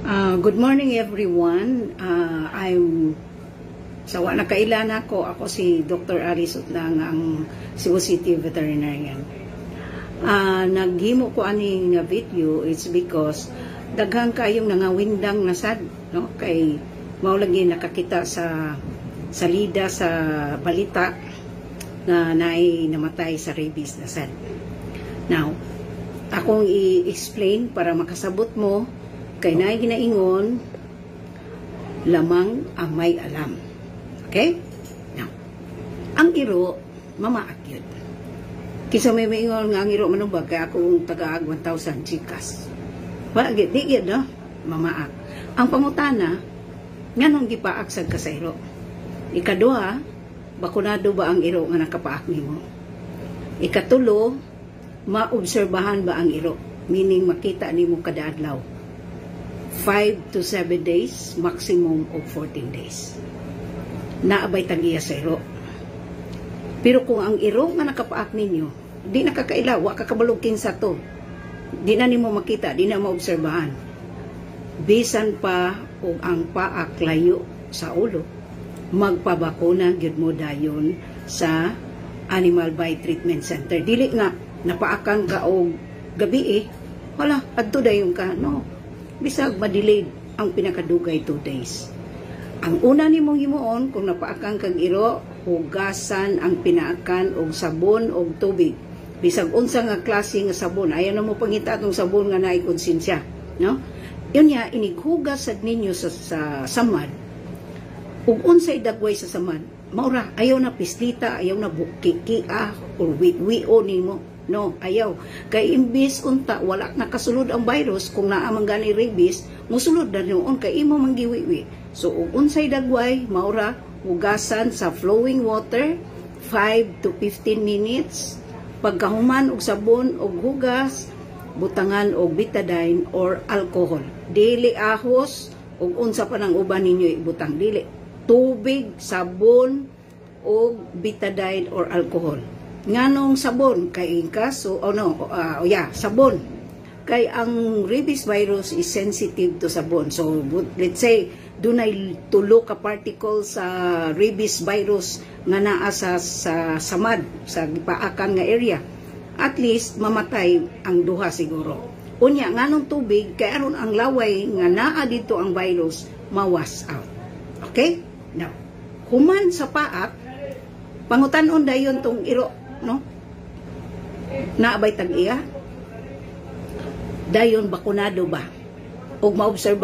Good morning everyone. I'm sawa na kailan ako si Dr. Alice Utlang, ang Cebu City veterinarian. Naghimo ko ani nga video, it's because daghang kayong nangawindang nasad, no? Kay mao lagi nakakita sa salida sa balita na namatay sa rabies nasad. Now, akong i-explain para makasabot mo kay naay ginaingon lamang ang may alam. Okay? Now, ang iro mamaak yun. Kisa may maingon nga ang iro manubag kay akong taga-ag 1,000 chikas. Wala di gid no? Mamaak. Ang pangutana nganong gipaak sad ka sa iro. Ikaduha, bakunado ba ang iro nga nakapaak nimo? Ikatulo, maobserbahan ba ang iro? Meaning makita nimo kada adlaw. 5 to 7 days, maximum of 14 days. Naabay tagiya sa iro. Pero kung ang iro nga nakapaak ninyo, di nakakailaw, wa kakabalog kinsa to. Di na nimo makita, di na maobserbahan. Bisan pa og ang paak layo sa ulo, magpabakuna gyud mo dayon sa Animal Bite Treatment Center. Dili nga napaakan ka og gabi wala adto dayon ka, no. Bisag ma-delayed ang pinakadugay 2 days. Ang una nimong himuon kung napaakan kag iro, hugasan ang pinaakan og sabon og tubig. Bisag unsa nga klase nga sabon, ayan na mo pangita atong sabon nga naay konsensya, no? Yun ya inighugas sad ninyo sa samad. Ug unsay dagway sa samad, maura ayaw na pislita, ayaw na bukikia or wiwi-o nimo. No, ayaw. Kay imbis unta wala nakasulod ang virus, kung naa man gani rabies, musulod na noon kay imo manggiwiwi. So ug unsay dagway, maura hugasan sa flowing water 5 to 15 minutes. Pagkahuman og sabon og hugas, butangan og betadine or alcohol. Dili ahos ug unsa pa nang uban ninyo ibutang, dili. Tubig, sabon og betadine or alcohol. Nganong sabon kay kaso sabon kay ang rabies virus is sensitive to sabon. So let's say dunay 3 ka particles sa rabies virus nga naa sa samad sa gipaakan nga area, at least mamatay ang duha siguro. Unya nganong tubig kay aron ang laway nga naa dito ang virus mawas out. Okay? Now, human sa paak, pangutan-on dayon tong iro, no? Naabay tag-iya? Dayon bakunado ba? O maobserba